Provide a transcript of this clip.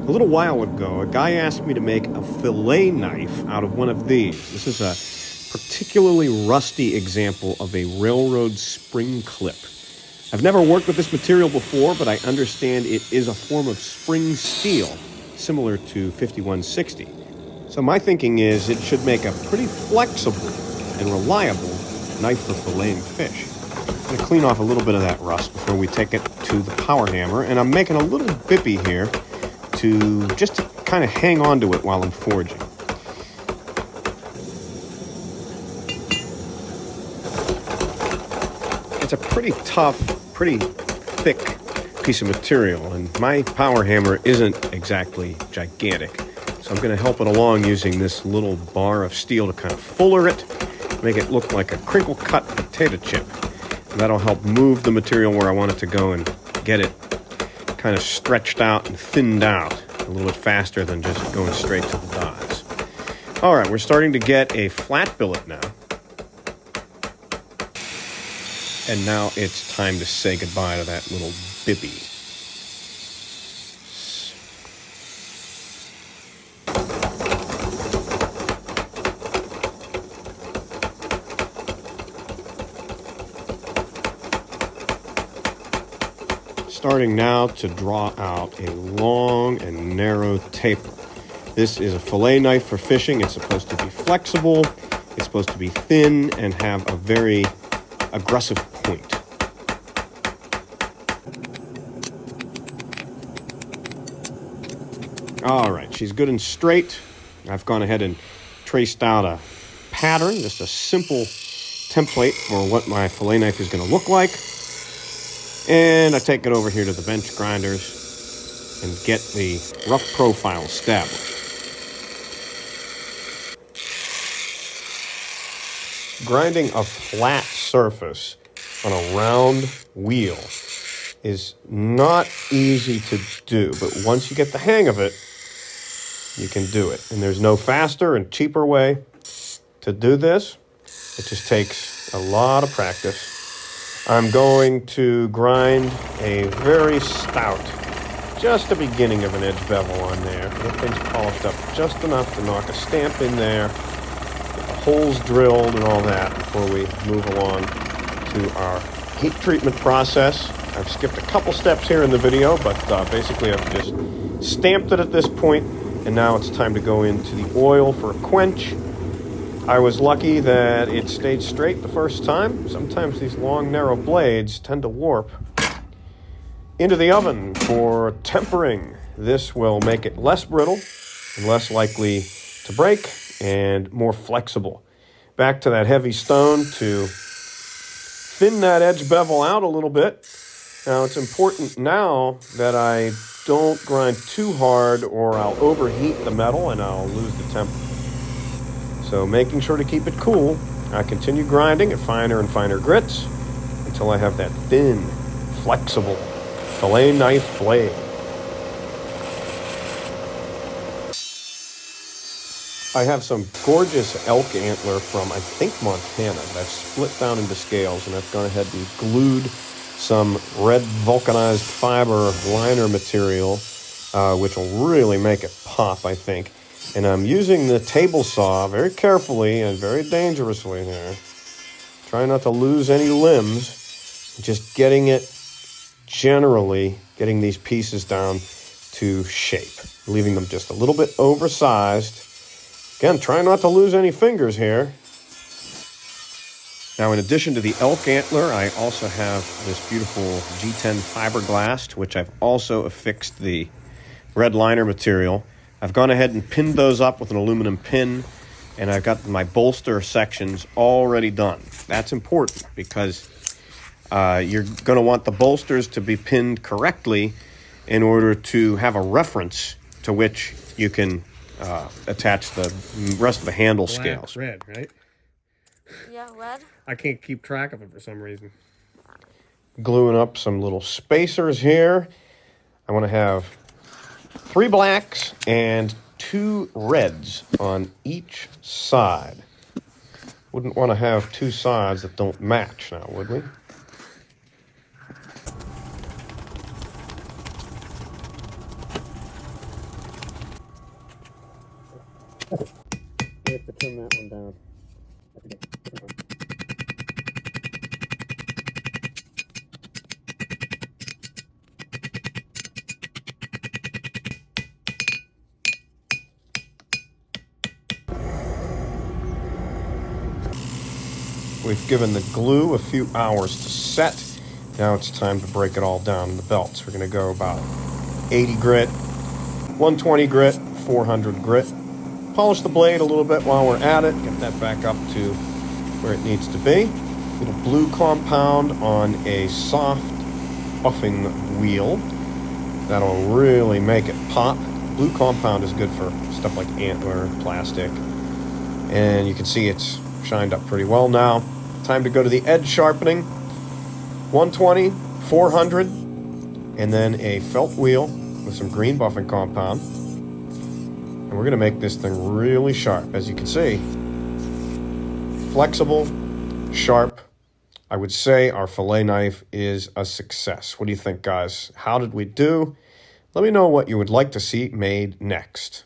A little while ago, a guy asked me to make a fillet knife out of one of these. This is a particularly rusty example of a railroad spring clip. I've never worked with this material before, but I understand it is a form of spring steel, similar to 5160. So my thinking is it should make a pretty flexible and reliable knife for filleting fish. I'm going to clean off a little bit of that rust before we take it to the power hammer, and I'm making a little bippy here to kind of hang on to it while I'm forging. It's a pretty tough, pretty thick piece of material, and my power hammer isn't exactly gigantic. So I'm going to help it along using this little bar of steel to kind of fuller it, make it look like a crinkle-cut potato chip. And that'll help move the material where I want it to go and get it kind of stretched out and thinned out a little bit faster than just going straight to the dies. All right, we're starting to get a flat billet now. And now it's time to say goodbye to that little bippy. Starting now to draw out a long and narrow taper. This is a fillet knife for fishing. It's supposed to be flexible, it's supposed to be thin, and have a very aggressive point. All right, she's good and straight. I've gone ahead and traced out a pattern, just a simple template for what my fillet knife is going to look like. And I take it over here to the bench grinders and get the rough profile established. Grinding a flat surface on a round wheel is not easy to do, but once you get the hang of it, you can do it. And there's no faster and cheaper way to do this. It just takes a lot of practice. I'm going to grind a very stout, just the beginning of an edge bevel on there. Get things polished up just enough to knock a stamp in there, get the holes drilled and all that before we move along to our heat treatment process. I've skipped a couple steps here in the video, but basically I've just stamped it at this point, and now it's time to go into the oil for a quench. I was lucky that it stayed straight the first time. Sometimes these long, narrow blades tend to warp. Into the oven for tempering. This will make it less brittle and less likely to break and more flexible. Back to that heavy stone to thin that edge bevel out a little bit. Now, it's important now that I don't grind too hard or I'll overheat the metal and I'll lose the temper. So making sure to keep it cool, I continue grinding at finer and finer grits until I have that thin, flexible fillet knife blade. I have some gorgeous elk antler from, I think, Montana that I've split down into scales, and I've gone ahead and glued some red vulcanized fiber liner material, which will really make it pop, I think. And I'm using the table saw very carefully and very dangerously there. Trying not to lose any limbs. Just getting these pieces down to shape. Leaving them just a little bit oversized. Again, trying not to lose any fingers here. Now, in addition to the elk antler, I also have this beautiful G10 fiberglass, to which I've also affixed the red liner material. I've gone ahead and pinned those up with an aluminum pin, and I've got my bolster sections already done. That's important because you're going to want the bolsters to be pinned correctly in order to have a reference to which you can attach the rest of the handle scales. Red, right? Yeah, red. I can't keep track of it for some reason. Gluing up some little spacers here. I want to have 3 blacks and 2 reds on each side. Wouldn't want to have 2 sides that don't match now, would we? We have to trim that one down. We've given the glue a few hours to set. Now it's time to break it all down in the belts. We're going to go about 80 grit, 120 grit, 400 grit. Polish the blade a little bit while we're at it. Get that back up to where it needs to be. A little blue compound on a soft buffing wheel. That'll really make it pop. Blue compound is good for stuff like antler, plastic. And you can see it's shined up pretty well now. Time to go to the edge sharpening. 120, 400, and then a felt wheel with some green buffing compound. And we're going to make this thing really sharp. As you can see, flexible, sharp. I would say our fillet knife is a success. What do you think, guys? How did we do? Let me know what you would like to see made next.